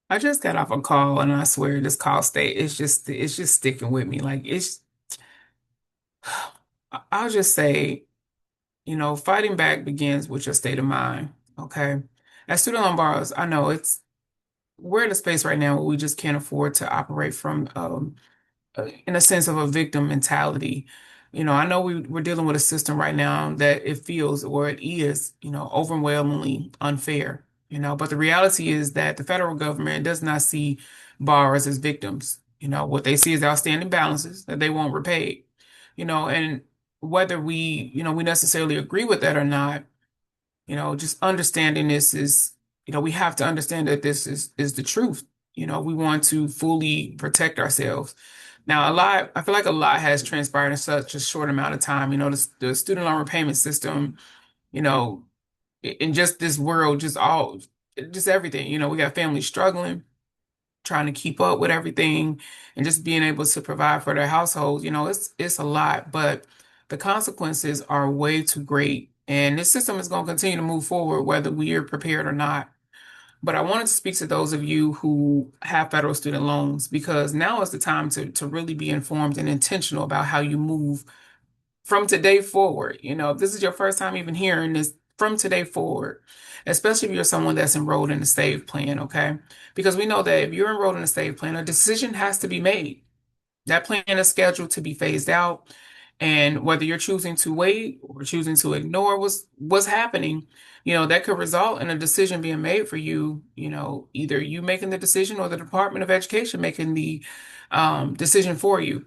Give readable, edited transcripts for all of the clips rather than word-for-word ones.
I just got off a call and I swear this call state it's just sticking with me. Like I'll just say, fighting back begins with your state of mind. Okay. As student loan borrowers, I know we're in a space right now where we just can't afford to operate from in a sense of a victim mentality. I know we're dealing with a system right now that it feels or it is, overwhelmingly unfair, but the reality is that the federal government does not see borrowers as victims. What they see is outstanding balances that they won't repay, and whether we necessarily agree with that or not, just understanding this is, we have to understand that this is the truth. We want to fully protect ourselves. Now, I feel like a lot has transpired in such a short amount of time. The student loan repayment system, you know, in just this world, just everything. We got families struggling, trying to keep up with everything, and just being able to provide for their households. It's a lot, but the consequences are way too great. And this system is going to continue to move forward, whether we are prepared or not. But I wanted to speak to those of you who have federal student loans because now is the time to really be informed and intentional about how you move from today forward. If this is your first time even hearing this, from today forward, especially if you're someone that's enrolled in the SAVE plan, okay? Because we know that if you're enrolled in the SAVE plan, a decision has to be made. That plan is scheduled to be phased out. And whether you're choosing to wait or choosing to ignore what's happening, that could result in a decision being made for you, either you making the decision or the Department of Education making the decision for you.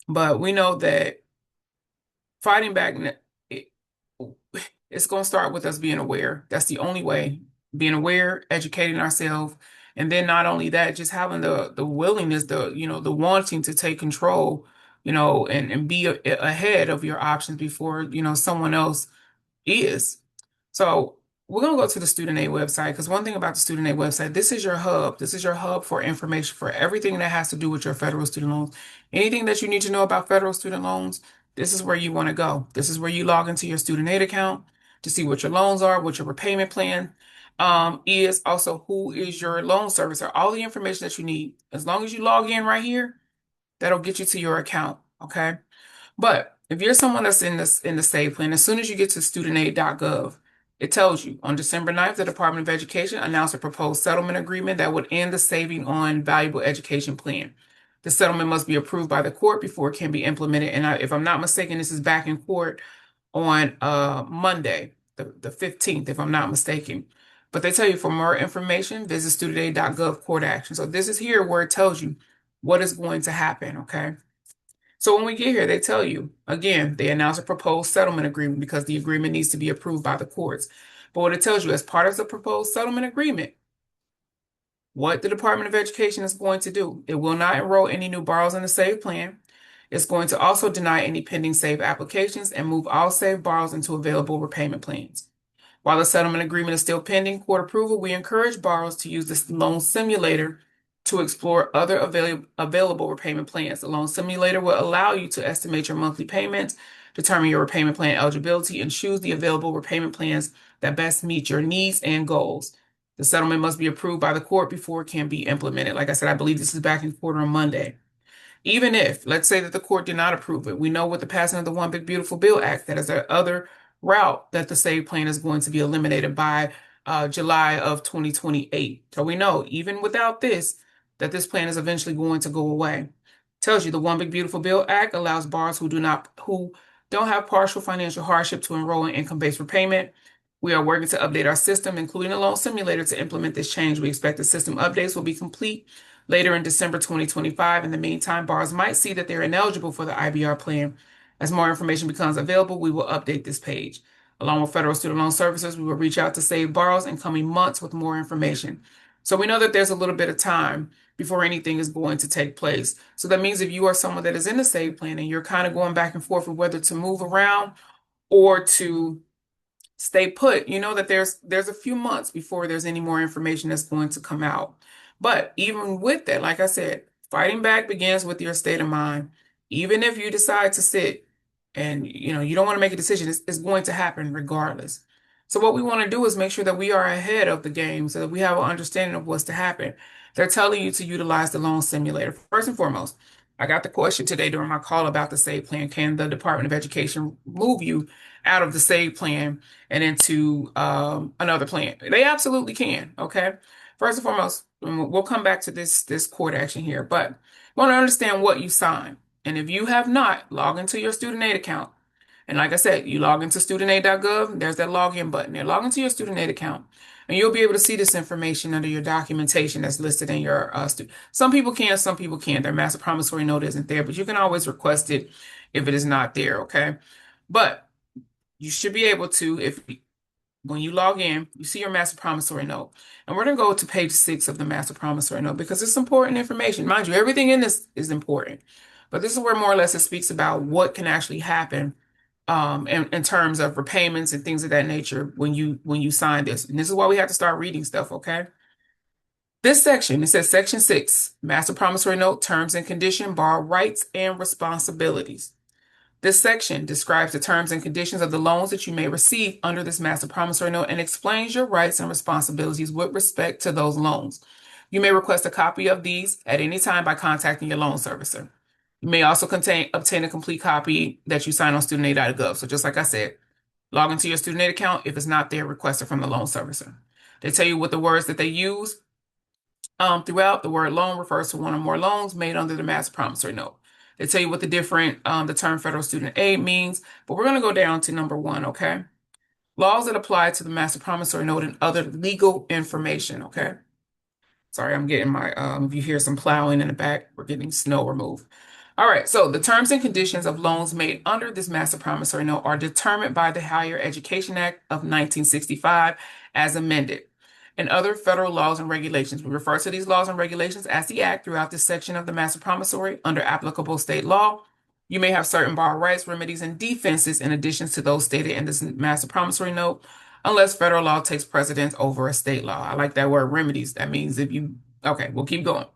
But we know that fighting back, it, it's going to start with us being aware. That's the only way. Being aware, educating ourselves, and then not only that, just having the willingness, the wanting to take control, and be ahead of your options before, someone else is. So we're going to go to the student aid website because one thing about the student aid website, this is your hub. This is your hub for information for everything that has to do with your federal student loans. Anything that you need to know about federal student loans, this is where you want to go. This is where you log into your student aid account to see what your loans are, what your repayment plan is, also who is your loan servicer, all the information that you need. As long as you log in right here, that'll get you to your account. Okay. But if you're someone that's in the SAVE plan, as soon as you get to studentaid.gov, it tells you on December 9th, the Department of Education announced a proposed settlement agreement that would end the Saving on Valuable Education plan. The settlement must be approved by the court before it can be implemented. And if I'm not mistaken, this is back in court on Monday, the 15th, if I'm not mistaken. But they tell you for more information, visit studentaid.gov court action. So this is here where it tells you what is going to happen, okay? So when we get here, they tell you, again, they announce a proposed settlement agreement because the agreement needs to be approved by the courts. But what it tells you, as part of the proposed settlement agreement, what the Department of Education is going to do, it will not enroll any new borrowers in the SAVE plan. It's going to also deny any pending SAVE applications and move all SAVE borrowers into available repayment plans. While the settlement agreement is still pending court approval, we encourage borrowers to use this loan simulator to explore other available repayment plans. The loan simulator will allow you to estimate your monthly payments, determine your repayment plan eligibility, and choose the available repayment plans that best meet your needs and goals. The settlement must be approved by the court before it can be implemented. Like I said, I believe this is back in court on Monday. Even if, let's say that the court did not approve it, we know with the passing of the One Big Beautiful Bill Act, that is the other route that the SAVE plan is going to be eliminated by July of 2028. So we know, even without this, that this plan is eventually going to go away. Tells you the One Big Beautiful Bill Act allows borrowers who don't have partial financial hardship to enroll in income-based repayment. We are working to update our system, including a loan simulator, to implement this change. We expect the system updates will be complete later in December 2025. In the meantime, borrowers might see that they're ineligible for the IBR plan. As more information becomes available, we will update this page. Along with Federal Student Loan Services, we will reach out to SAVE borrowers in coming months with more information. So we know that there's a little bit of time before anything is going to take place. So that means if you are someone that is in the SAVE plan and you're kind of going back and forth with whether to move around or to stay put, you know that there's a few months before there's any more information that's going to come out. But even with that, like I said, fighting back begins with your state of mind. Even if you decide to sit and you don't want to make a decision, it's going to happen regardless. So what we want to do is make sure that we are ahead of the game so that we have an understanding of what's to happen. They're telling you to utilize the loan simulator. First and foremost, I got the question today during my call about the SAVE plan. Can the Department of Education move you out of the SAVE plan and into another plan? They absolutely can. Okay. First and foremost, and we'll come back to this court action here, but you want to understand what you signed. And if you have not, log into your student aid account. And like I said, you log into studentaid.gov, there's that login button there. Log into your student aid account, and you'll be able to see this information under your documentation that's listed in your Some people can, some people can't. Their master promissory note isn't there, but you can always request it if it is not there, okay? But you should be able to, if when you log in, you see your master promissory note. And we're going to go to page 6 of the master promissory note because it's important information. Mind you, everything in this is important. But this is where more or less it speaks about what can actually happen in terms of repayments and things of that nature when you sign this. And this is why we have to start reading stuff, okay? This section, it says section 6, master promissory note, terms and condition, borrow rights and responsibilities. This section describes the terms and conditions of the loans that you may receive under this master promissory note and explains your rights and responsibilities with respect to those loans. You may request a copy of these at any time by contacting your loan servicer. You may also obtain a complete copy that you sign on studentaid.gov. So just like I said, log into your student aid account. If it's not there, request it from the loan servicer. They tell you what the words that they use throughout. The word loan refers to one or more loans made under the master promissory note. They tell you what the term federal student aid means, but we're going to go down to number 1, okay? Laws that apply to the master promissory note and other legal information, okay? Sorry, I'm getting if you hear some plowing in the back, we're getting snow removed. All right, so the terms and conditions of loans made under this master promissory note are determined by the Higher Education Act of 1965 as amended and other federal laws and regulations. We refer to these laws and regulations as the Act throughout this section of the master promissory under applicable state law. You may have certain borrower rights, remedies, and defenses in addition to those stated in this master promissory note, unless federal law takes precedence over a state law. I like that word remedies. That means okay, we'll keep going.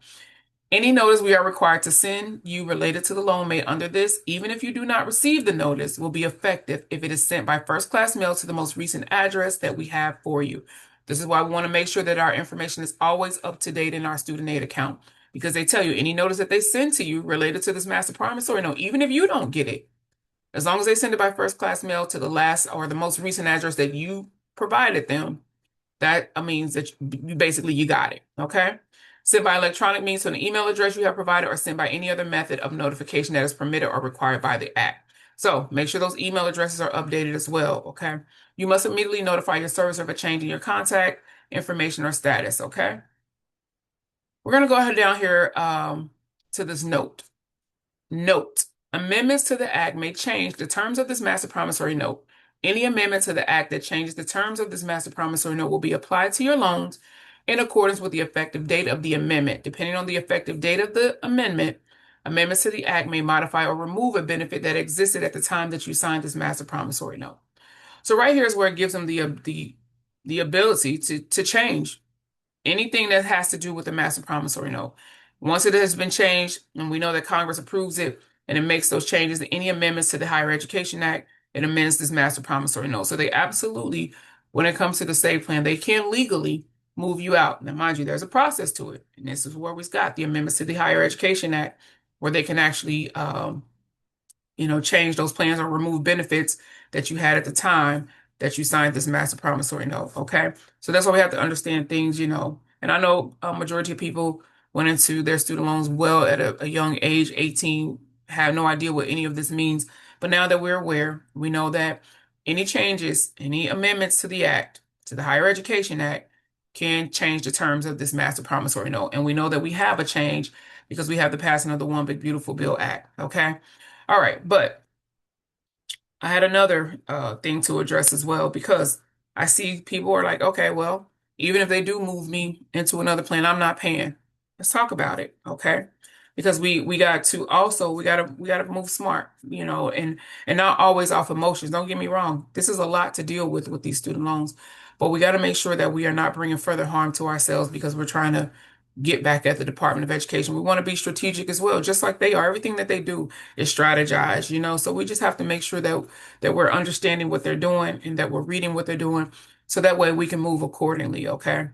Any notice we are required to send you related to the loan made under this, even if you do not receive the notice, will be effective if it is sent by first-class mail to the most recent address that we have for you. This is why we want to make sure that our information is always up to date in our student aid account because they tell you any notice that they send to you related to this master promissory note, even if you don't get it, as long as they send it by first-class mail to the last or the most recent address that you provided them, that means that you got it, okay? Sent by electronic means to an email address you have provided or sent by any other method of notification that is permitted or required by the Act. So make sure those email addresses are updated as well, okay? You must immediately notify your servicer of a change in your contact information or status, okay? We're going to go ahead down here to this note. Note, amendments to the Act may change the terms of this master promissory note. Any amendment to the Act that changes the terms of this master promissory note will be applied to your loans in accordance with the effective date of the amendment. Depending on the effective date of the amendment, amendments to the Act may modify or remove a benefit that existed at the time that you signed this master promissory note. So right here is where it gives them the ability to change anything that has to do with the master promissory note. Once it has been changed, and we know that Congress approves it, and it makes those changes, any amendments to the Higher Education Act, it amends this master promissory note. So they absolutely, when it comes to the SAVE plan, they can legally move you out. Now, mind you, there's a process to it. And this is where we've got the amendments to the Higher Education Act, where they can actually, change those plans or remove benefits that you had at the time that you signed this master promissory note. Okay. So that's why we have to understand things, and I know a majority of people went into their student loans well at a young age, 18, have no idea what any of this means. But now that we're aware, we know that any changes, any amendments to the Act, to the Higher Education Act, can change the terms of this master promissory note. And we know that we have a change because we have the passing of the One Big Beautiful Bill Act. Okay. All right. But I had another thing to address as well because I see people are like, okay, well, even if they do move me into another plan, I'm not paying. Let's talk about it, okay? Because we got to move smart, and not always off emotions. Don't get me wrong. This is a lot to deal with these student loans, but we got to make sure that we are not bringing further harm to ourselves because we're trying to get back at the Department of Education. We want to be strategic as well, just like they are. Everything that they do is strategized, you know. So we just have to make sure that we're understanding what they're doing and that we're reading what they're doing, so that way we can move accordingly. Okay.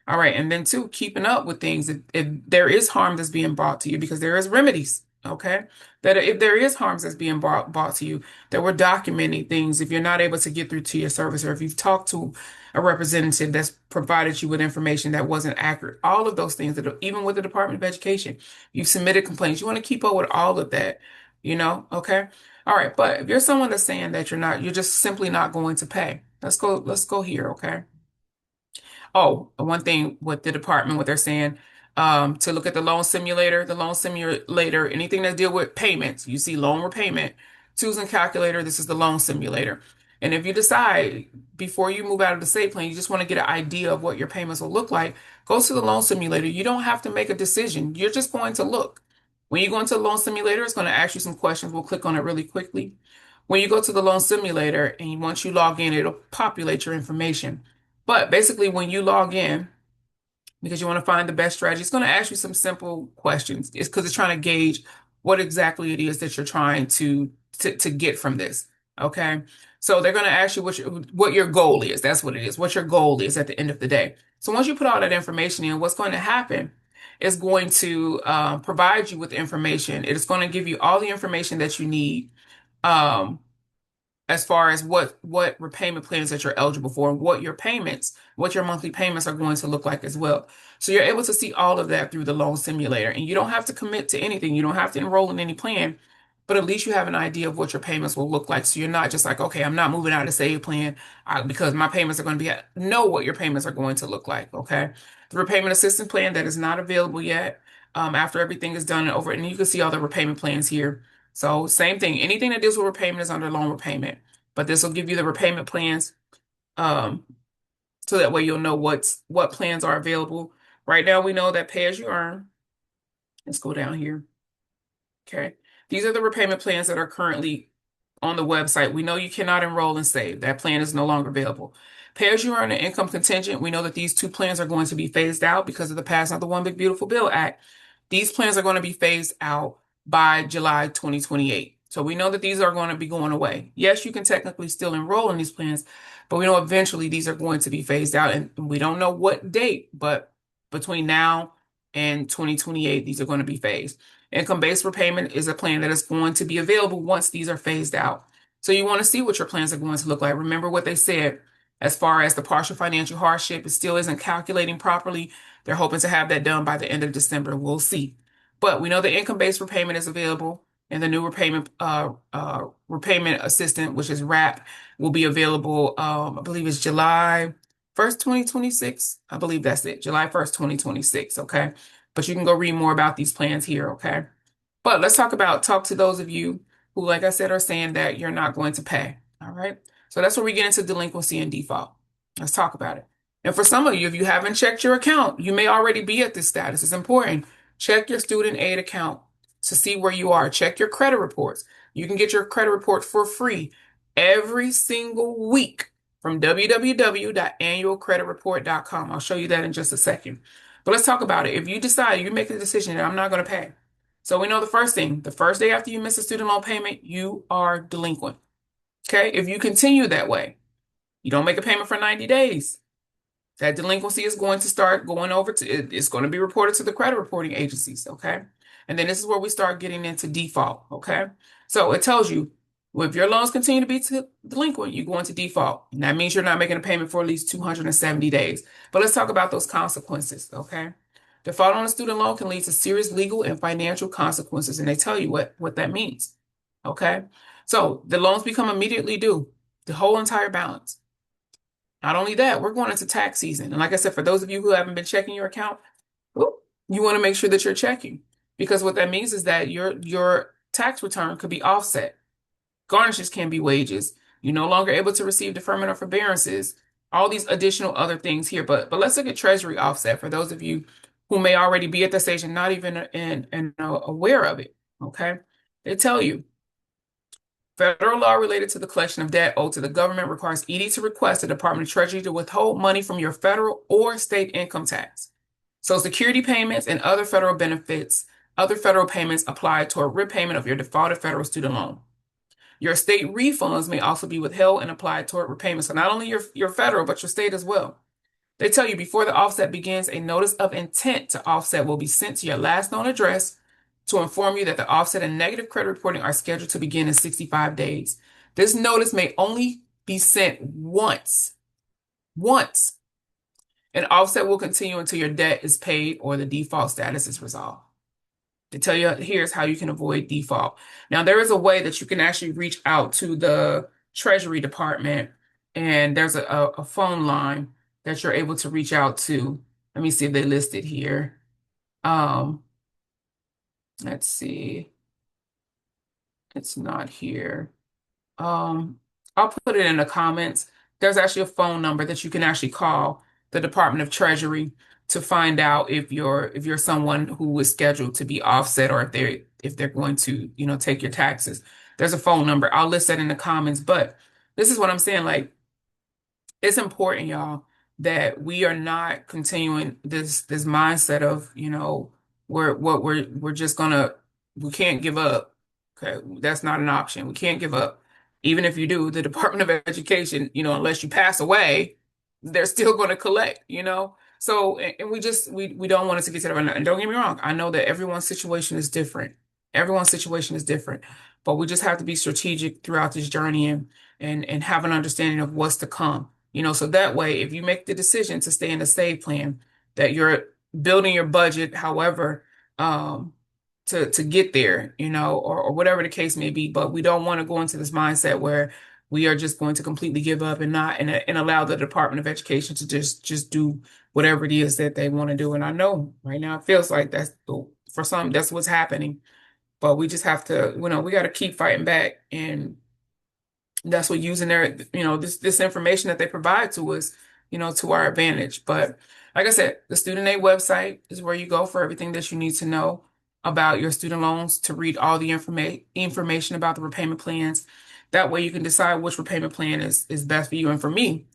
All right. And then two, keeping up with things. If there is harm that's being brought to you, because there is remedies. Okay. That if there is harms that's being brought to you, that we're documenting things. If you're not able to get through to your service, or if you've talked to a representative that's provided you with information that wasn't accurate, all of those things, that even with the Department of Education, you've submitted complaints. You want to keep up with all of that, you know? Okay. All right. But if you're someone that's saying that you're just simply not going to pay, let's go here. Okay. Oh, one thing with the department, what they're saying, to look at the loan simulator, anything that deal with payments, you see loan repayment, tools and calculator, this is the loan simulator. And if you decide before you move out of the state plan, you just want to get an idea of what your payments will look like, go to the loan simulator. You don't have to make a decision. You're just going to look. When you go into the loan simulator, it's going to ask you some questions. We'll click on it really quickly. When you go to the loan simulator and once you log in, it'll populate your information. But basically, when you log in, because you want to find the best strategy, it's going to ask you some simple questions. It's because it's trying to gauge what exactly it is that you're trying to get from this. Okay. So they're going to ask you what your goal is. That's what it is. What your goal is at the end of the day. So once you put all that information in, what's going to happen is going to provide you with information. It is going to give you all the information that you need. Um, as far as what repayment plans that you're eligible for, and what your monthly payments are going to look like as well. So you're able to see all of that through the loan simulator, and you don't have to commit to anything. You don't have to enroll in any plan, but at least you have an idea of what your payments will look like. So you're not just like, okay, I'm not moving out of the save plan because my payments are going to be know what your payments are going to look like. Okay. The repayment assistance plan that is not available yet. After everything is done and over, and you can see all the repayment plans here. So same thing. Anything that deals with repayment is under loan repayment, but this will give you the repayment plans, um, so that way you'll know what plans are available. Right now, we know that pay as you earn. Let's go down here. Okay. These are the repayment plans that are currently on the website. We know you cannot enroll and save. That plan is no longer available. Pay as you earn and income contingent. We know that these two plans are going to be phased out because of the passing of the One Big Beautiful Bill Act. These plans are going to be phased out by July 2028. So we know that these are going to be going away. Yes, you can technically still enroll in these plans, but we know eventually these are going to be phased out, and we don't know what date, but between now and 2028, these are going to be phased. Income-based repayment is a plan that is going to be available once these are phased out. So you want to see what your plans are going to look like. Remember what they said as far as the partial financial hardship, it still isn't calculating properly. They're hoping to have that done by the end of December. We'll see. But we know the income-based repayment is available, and the new repayment assistant, which is RAP, will be available. I believe it's July 1st, 2026. I believe that's it. July 1st, 2026. Okay. But you can go read more about these plans here. Okay. But let's talk to those of you who, like I said, are saying that you're not going to pay. All right. So that's where we get into delinquency and default. Let's talk about it. And for some of you, if you haven't checked your account, you may already be at this status. It's important. Check your student aid account to see where you are. Check your credit reports. You can get your credit report for free every single week from www.annualcreditreport.com. I'll show you that in just a second. But let's talk about it. If you decide you make a decision that I'm not going to pay, so we know the first thing, the first day after you miss a student loan payment, you are delinquent. Okay? If you continue that way, you don't make a payment for 90 days, that delinquency is going to start going over to, it's going to be reported to the credit reporting agencies. Okay? And then this is where we start getting into default. Okay? So it tells you, well, if your loans continue to be delinquent, you go into default. And that means you're not making a payment for at least 270 days. But let's talk about those consequences. Okay? Default on a student loan can lead to serious legal and financial consequences, and they tell you what that means. Okay? So the loans become immediately due, the whole entire balance. Not only that, we're going into tax season. And like I said, for those of you who haven't been checking your account, you want to make sure that you're checking, because what that means is that your tax return could be offset. Garnishes can be wages. You're no longer able to receive deferment or forbearances, all these additional other things here. But let's look at Treasury offset for those of you who may already be at the stage and not even aware of it. Okay. They tell you federal law related to the collection of debt owed to the government requires ED to request the Department of Treasury to withhold money from your federal or state income tax. So security payments and other federal benefits, other federal payments apply toward repayment of your defaulted federal student loan. Your state refunds may also be withheld and applied toward repayment. So not only your federal, but your state as well. They tell you before the offset begins, a notice of intent to offset will be sent to your last known address to inform you that the offset and negative credit reporting are scheduled to begin in 65 days. This notice may only be sent once. Once. An offset will continue until your debt is paid or the default status is resolved. They tell you here's how you can avoid default. Now, there is a way that you can actually reach out to the Treasury Department, and there's a phone line that you're able to reach out to. Let me see if they list it here. Um, let's see. It's not here. Um, I'll put it in the comments. There's actually a phone number that you can actually call the Department of Treasury to find out if you're someone who is scheduled to be offset or if they're going to, take your taxes. There's a phone number. I'll list that in the comments, but this is what I'm saying. Like, it's important, y'all, that we are not continuing this mindset of, we're just gonna we can't give up. Okay, that's not an option. We can't give up. Even if you do, the Department of Education, unless you pass away, they're still going to collect. So, and we don't want it to get to that. And don't get me wrong, I know that everyone's situation is different. Everyone's situation is different, but we just have to be strategic throughout this journey and have an understanding of what's to come. So that way, if you make the decision to stay in the save plan, that you're building your budget, however, to get there, or whatever the case may be. But we don't want to go into this mindset where we are just going to completely give up and not and allow the Department of Education to just do whatever it is that they want to do. And I know right now it feels like that's for some that's what's happening. But we just have to, we got to keep fighting back, and that's what using their, this information that they provide to us, to our advantage. But like I said, the student aid website is where you go for everything that you need to know about your student loans, to read all the information about the repayment plans. That way you can decide which repayment plan is best for you. And for me,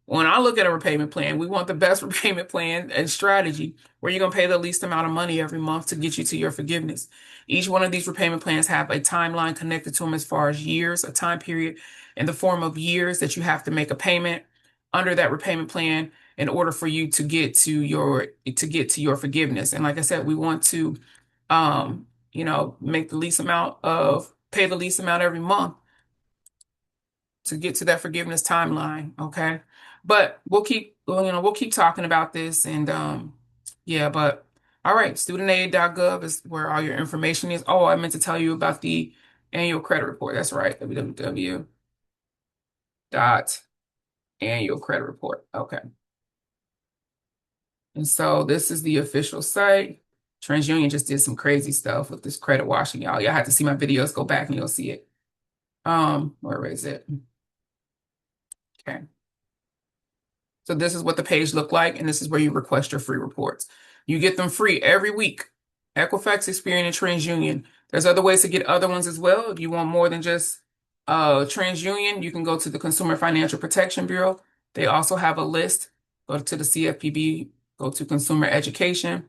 when I look at a repayment plan, we want the best repayment plan and strategy where you're going to pay the least amount of money every month to get you to your forgiveness. Each one of these repayment plans have a timeline connected to them as far as years, a time period in the form of years that you have to make a payment under that repayment plan in order for you to get to your forgiveness. And like I said, we want to make the least amount of pay the least amount every month to get to that forgiveness timeline. Okay. But we'll keep talking about this, and yeah, but all right, studentaid.gov is where all your information is. Oh, I meant to tell you about the annual credit report. That's right, www.annual credit report. Okay. And so this is the official site. TransUnion just did some crazy stuff with this credit washing, y'all. Y'all have to see my videos, go back and you'll see it. Where is it? Okay. So this is what the page looked like, and this is where you request your free reports. You get them free every week. Equifax, Experian, and TransUnion. There's other ways to get other ones as well. If you want more than just TransUnion, you can go to the Consumer Financial Protection Bureau. They also have a list. Go to the CFPB, go to Consumer Education.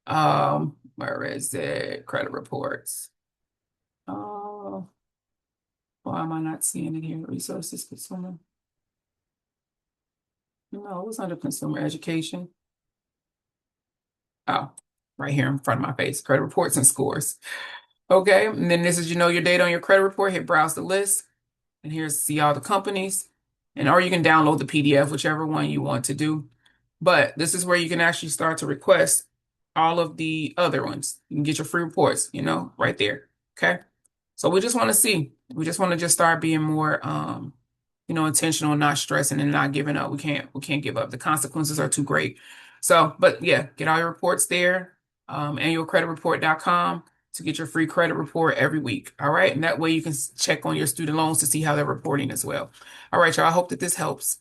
Where is it? Credit reports. Oh, why am I not seeing it here? Resources, consumer. No, it was under consumer education. Oh, right here in front of my face, credit reports and scores. Okay, and then this is, your data on your credit report. Hit browse the list, and here's see all the companies, or you can download the PDF, whichever one you want to do. But this is where you can actually start to request all of the other ones. You can get your free reports, right there. Okay. So we just want to see. We just want to just start being more intentional, not stressing and not giving up. We can't give up. The consequences are too great. So, but yeah, get all your reports there. Annualcreditreport.com to get your free credit report every week. All right. And that way you can check on your student loans to see how they're reporting as well. All right, y'all. I hope that this helps.